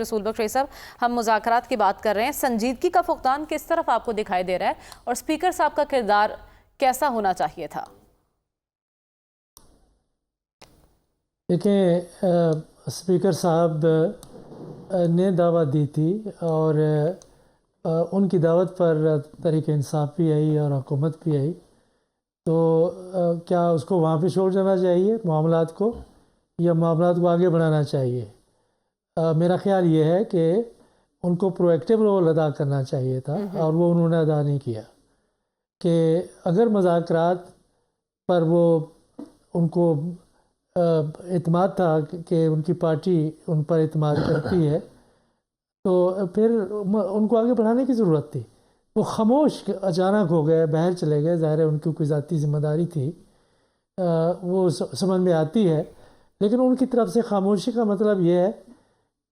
رسول بخش صاحب، ہم مذاکرات کی بات کر رہے ہیں، سنجیدگی کا فقدان کس طرف آپ کو دکھائی دے رہا ہے اور اسپیکر صاحب کا کردار کیسا ہونا چاہیے تھا؟ دیکھیں، اسپیکر صاحب نے دعوت دی تھی اور ان کی دعوت پر تحریک انصاف بھی آئی اور حکومت بھی آئی، تو کیا اس کو وہاں پہ چھوڑ دینا چاہیے معاملات کو، یا معاملات کو آگے بڑھانا چاہیے؟ میرا خیال یہ ہے کہ ان کو پرو ایکٹیو رول ادا کرنا چاہیے تھا اور وہ انہوں نے ادا نہیں کیا۔ کہ اگر مذاکرات پر وہ ان کو اعتماد تھا کہ ان کی پارٹی ان پر اعتماد کرتی ہے، تو پھر ان کو آگے بڑھانے کی ضرورت تھی۔ وہ خاموش اچانک ہو گئے، باہر چلے گئے، ظاہر ہے ان کی کوئی ذاتی ذمہ داری تھی، وہ سمجھ میں آتی ہے، لیکن ان کی طرف سے خاموشی کا مطلب یہ ہے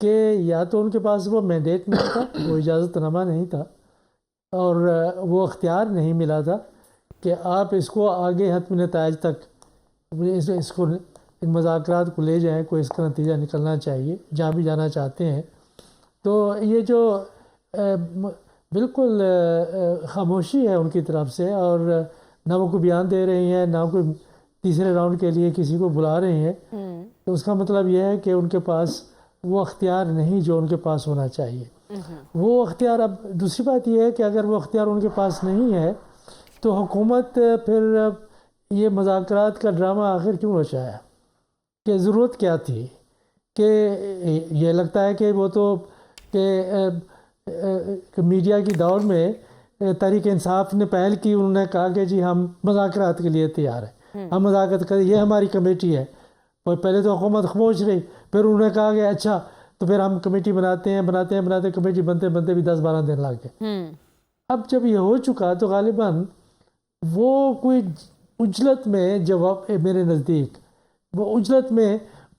کہ یا تو ان کے پاس وہ مینڈیٹ نہیں تھا، وہ اجازت نامہ نہیں تھا، اور وہ اختیار نہیں ملا تھا کہ آپ اس کو آگے حتمی نتائج تک اس کو ان مذاکرات کو لے جائیں، کوئی اس کا نتیجہ نکلنا چاہیے جہاں بھی جانا چاہتے ہیں۔ تو یہ جو بالکل خاموشی ہے ان کی طرف سے، اور نہ وہ کوئی بیان دے رہی ہیں، نہ کوئی تیسرے راؤنڈ کے لیے کسی کو بلا رہے ہیں، تو اس کا مطلب یہ ہے کہ ان کے پاس وہ اختیار نہیں جو ان کے پاس ہونا چاہیے۔ وہ اختیار، اب دوسری بات یہ ہے کہ اگر وہ اختیار ان کے پاس نہیں ہے تو حکومت پھر یہ مذاکرات کا ڈرامہ آخر کیوں رچایا؟ کہ ضرورت کیا تھی؟ کہ یہ لگتا ہے کہ وہ تو کہ میڈیا کی دور میں تحریک انصاف نے پہل کی، انہوں نے کہا کہ جی ہم مذاکرات کے لیے تیار ہیں، ہم مذاکرات کریں، یہ ہماری کمیٹی ہے۔ اور پہلے تو حکومت خاموش رہی، پھر انہوں نے کہا کہ اچھا تو پھر ہم کمیٹی بناتے ہیں کمیٹی بنتے بھی 10-12 دن لگ گئے۔ اب جب یہ ہو چکا تو غالباً وہ کوئی عجلت میں جواب، میرے نزدیک وہ عجلت میں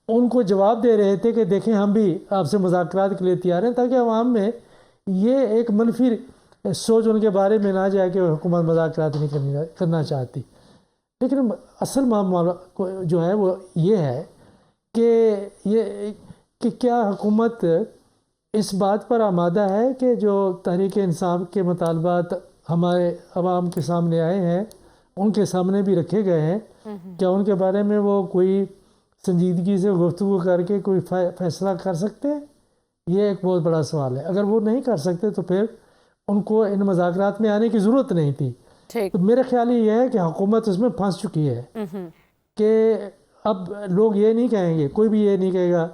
ان کو جواب دے رہے تھے کہ دیکھیں ہم بھی آپ سے مذاکرات کے لیے تیار ہیں، تاکہ عوام میں یہ ایک منفی سوچ ان کے بارے میں نہ جائے کہ حکومت مذاکرات نہیں کرنا چاہتی۔ لیکن اصل معاملہ جو ہے وہ یہ ہے کہ کیا حکومت اس بات پر آمادہ ہے کہ جو تحریک انصاف کے مطالبات ہمارے عوام کے سامنے آئے ہیں، ان کے سامنے بھی رکھے گئے ہیں، کیا ان کے بارے میں وہ کوئی سنجیدگی سے گفتگو کر کے کوئی فیصلہ کر سکتے ہیں؟ یہ ایک بہت بڑا سوال ہے۔ اگر وہ نہیں کر سکتے تو پھر ان کو ان مذاکرات میں آنے کی ضرورت نہیں تھی۔ تو میرا خیال یہ ہے کہ حکومت اس میں پھنس چکی ہے کہ اب لوگ یہ نہیں کہیں گے، کوئی بھی یہ نہیں کہے گا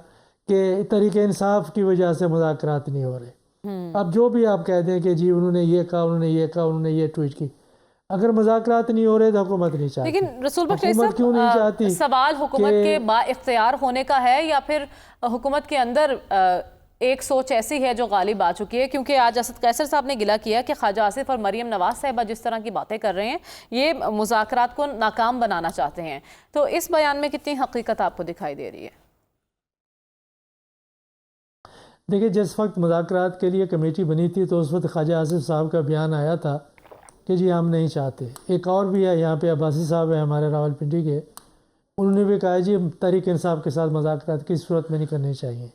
کہ تحریک انصاف کی وجہ سے مذاکرات نہیں ہو رہے۔ اب جو بھی آپ کہہ دیں کہ جی انہوں نے یہ کہا، انہوں نے یہ کہا، انہوں نے یہ ٹویٹ کی، اگر مذاکرات نہیں ہو رہے تو حکومت نہیں چاہتی۔ لیکن رسول بخش حکومت کیوں نہیں چاہتی؟ سوال حکومت کے با اختیار ہونے کا ہے، یا پھر حکومت کے اندر ایک سوچ ایسی ہے جو غالب آ چکی ہے؟ کیونکہ آج اسد قیصر صاحب نے گلہ کیا کہ خواجہ آصف اور مریم نواز صاحبہ جس طرح کی باتیں کر رہے ہیں یہ مذاکرات کو ناکام بنانا چاہتے ہیں، تو اس بیان میں کتنی حقیقت آپ کو دکھائی دے رہی ہے؟ دیکھیں، جس وقت مذاکرات کے لیے کمیٹی بنی تھی تو اس وقت خواجہ آصف صاحب کا بیان آیا تھا کہ جی ہم نہیں چاہتے۔ ایک اور بھی ہے یہاں پہ، عباسی صاحب ہیں ہمارے راولپنڈی کے، انہوں نے بھی کہا جی تحریک انصاف کے ساتھ مذاکرات کس صورت میں نہیں کرنے چاہیے۔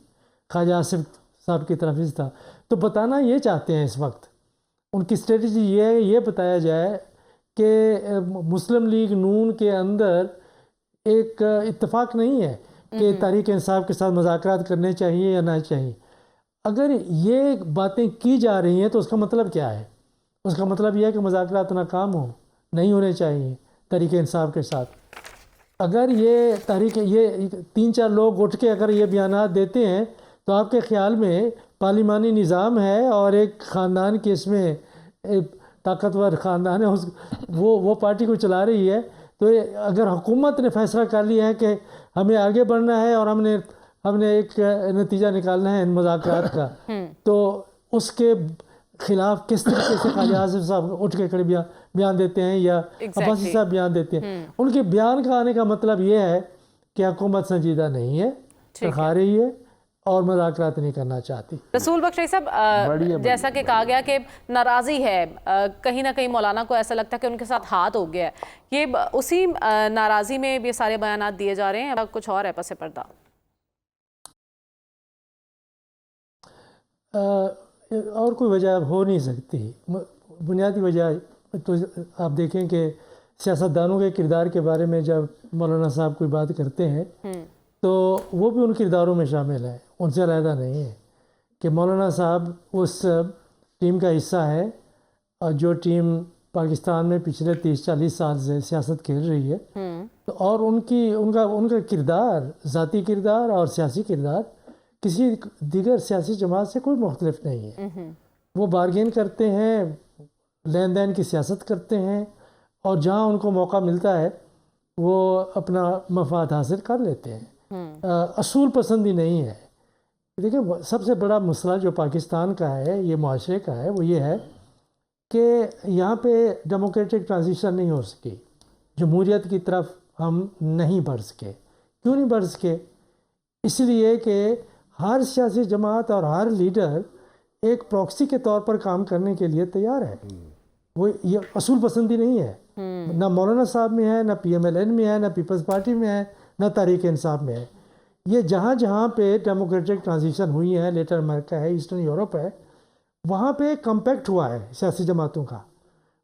خواجہ آصف صاحب کی طرف سے تھا۔ تو بتانا یہ چاہتے ہیں اس وقت، ان کی اسٹریٹجی یہ ہے، یہ بتایا جائے کہ مسلم لیگ نون کے اندر ایک اتفاق نہیں ہے کہ تحریک انصاف کے ساتھ مذاکرات کرنے چاہیے یا نہ چاہیے۔ اگر یہ باتیں کی جا رہی ہیں تو اس کا مطلب کیا ہے؟ اس کا مطلب یہ ہے کہ مذاکرات ناکام ہوں، نہیں ہونے چاہیے تحریک انصاف کے ساتھ۔ اگر یہ تحریک، یہ 3-4 لوگ اٹھ کے اگر یہ بیانات دیتے ہیں تو آپ کے خیال میں پارلیمانی نظام ہے اور ایک خاندان کے اس میں طاقتور خاندان ہے، وہ پارٹی کو چلا رہی ہے، تو اگر حکومت نے فیصلہ کر لیا ہے کہ ہمیں آگے بڑھنا ہے اور ہم نے ایک نتیجہ نکالنا ہے ان مذاکرات کا، تو اس کے خلاف کس طریقے سے خواجہ آصف صاحب اٹھ کے کھڑے بیان دیتے ہیں یا عباسی صاحب بیان دیتے ہیں؟ ان کے بیان کا آنے کا مطلب یہ ہے کہ حکومت سنجیدہ نہیں ہے، سکھا رہی ہے اور مذاکرات نہیں کرنا چاہتی۔ رسول بخش صاحب، جیسا کہ کہا گیا کہ ناراضی ہے، کہیں نہ کہیں مولانا کو ایسا لگتا ہے کہ ان کے ساتھ ہاتھ ہو گیا ہے، یہ اسی ناراضی میں یہ سارے بیانات دیے جا رہے ہیں، کچھ اور ہے پس پردہ؟ اور کوئی وجہ ہو نہیں سکتی. بنیادی وجہ تو آپ دیکھیں کہ سیاستدانوں کے کردار کے بارے میں جب مولانا صاحب کوئی بات کرتے ہیں تو وہ بھی ان کرداروں میں شامل ہیں, ان سے علیحدہ نہیں ہے. کہ مولانا صاحب اس ٹیم کا حصہ ہے اور جو ٹیم پاکستان میں پچھلے 30-40 سال سے سیاست کھیل رہی ہے, اور ان کا کردار, ذاتی کردار اور سیاسی کردار کسی دیگر سیاسی جماعت سے کوئی مختلف نہیں ہے. وہ بارگین کرتے ہیں, لین دین کی سیاست کرتے ہیں, اور جہاں ان کو موقع ملتا ہے وہ اپنا مفاد حاصل کر لیتے ہیں. اصول پسندی نہیں ہے. دیکھیں سب سے بڑا مسئلہ جو پاکستان کا ہے, یہ معاشرے کا ہے, وہ یہ ہے کہ یہاں پہ ڈیموکریٹک ٹرانزیشن نہیں ہو سکی, جمہوریت کی طرف ہم نہیں بڑھ سکے. کیوں نہیں بڑھ سکے؟ اس لیے کہ ہر سیاسی جماعت اور ہر لیڈر ایک پراکسی کے طور پر کام کرنے کے لیے تیار ہے. وہ یہ اصول پسندی نہیں ہے. نہ مولانا صاحب میں ہے, نہ پی ایم ایل این میں ہے, نہ پیپلز پارٹی میں ہے, نہ تحریک انصاف میں ہے. یہ جہاں جہاں پہ ڈیموکریٹک ٹرانزیشن ہوئی ہے, لیٹر امریکہ ہے, ایسٹرن یورپ ہے, وہاں پہ کمپیکٹ ہوا ہے سیاسی جماعتوں کا.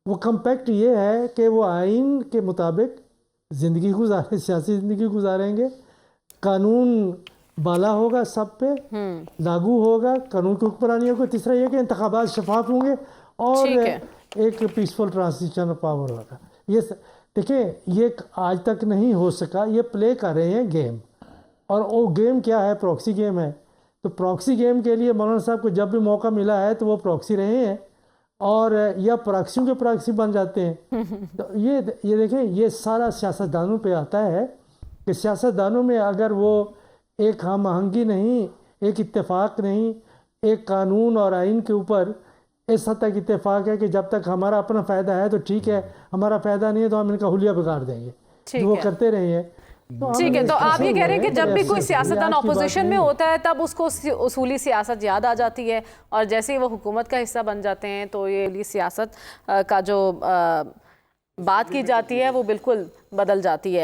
وہ کمپیکٹ یہ ہے کہ وہ آئین کے مطابق زندگی سیاسی زندگی گزاریں گے, قانون بالا ہوگا, سب پہ لاگو ہوگا, قانون کی حکمرانی ہوگا. تیسرا یہ کہ انتخابات شفاف ہوں گے اور ایک پیسفل ٹرانزیشن آف پاور ہوگا. یہ دیکھیں یہ آج تک نہیں ہو سکا. یہ پلے کر رہے ہیں گیم, اور وہ گیم کیا ہے؟ پراکسی گیم ہے. تو پراکسی گیم کے لیے مولانا صاحب کو جب بھی موقع ملا ہے تو وہ پراکسی رہے ہیں, اور یا پراکسیوں کے پراکسی بن جاتے ہیں. تو یہ دیکھیں یہ سارا سیاستدانوں پہ آتا ہے کہ سیاستدانوں میں اگر وہ ایک ہم آہنگی نہیں, ایک اتفاق نہیں, ایک قانون اور آئین کے اوپر اس حد تک اتفاق ہے کہ جب تک ہمارا اپنا فائدہ ہے تو ٹھیک ہے, ہمارا فائدہ نہیں ہے تو ہم ان کا حلیہ بگاڑ دیں گے. وہ کرتے رہے ہیں. ٹھیک ہے, تو آپ یہ کہہ رہے ہیں کہ جب بھی کوئی سیاستدان اپوزیشن میں ہوتا ہے تب اس کو اصولی سیاست یاد آ جاتی ہے, اور جیسے ہی وہ حکومت کا حصہ بن جاتے ہیں تو یہ سیاست کا جو بات کی جاتی ہے وہ بالکل بدل جاتی ہے.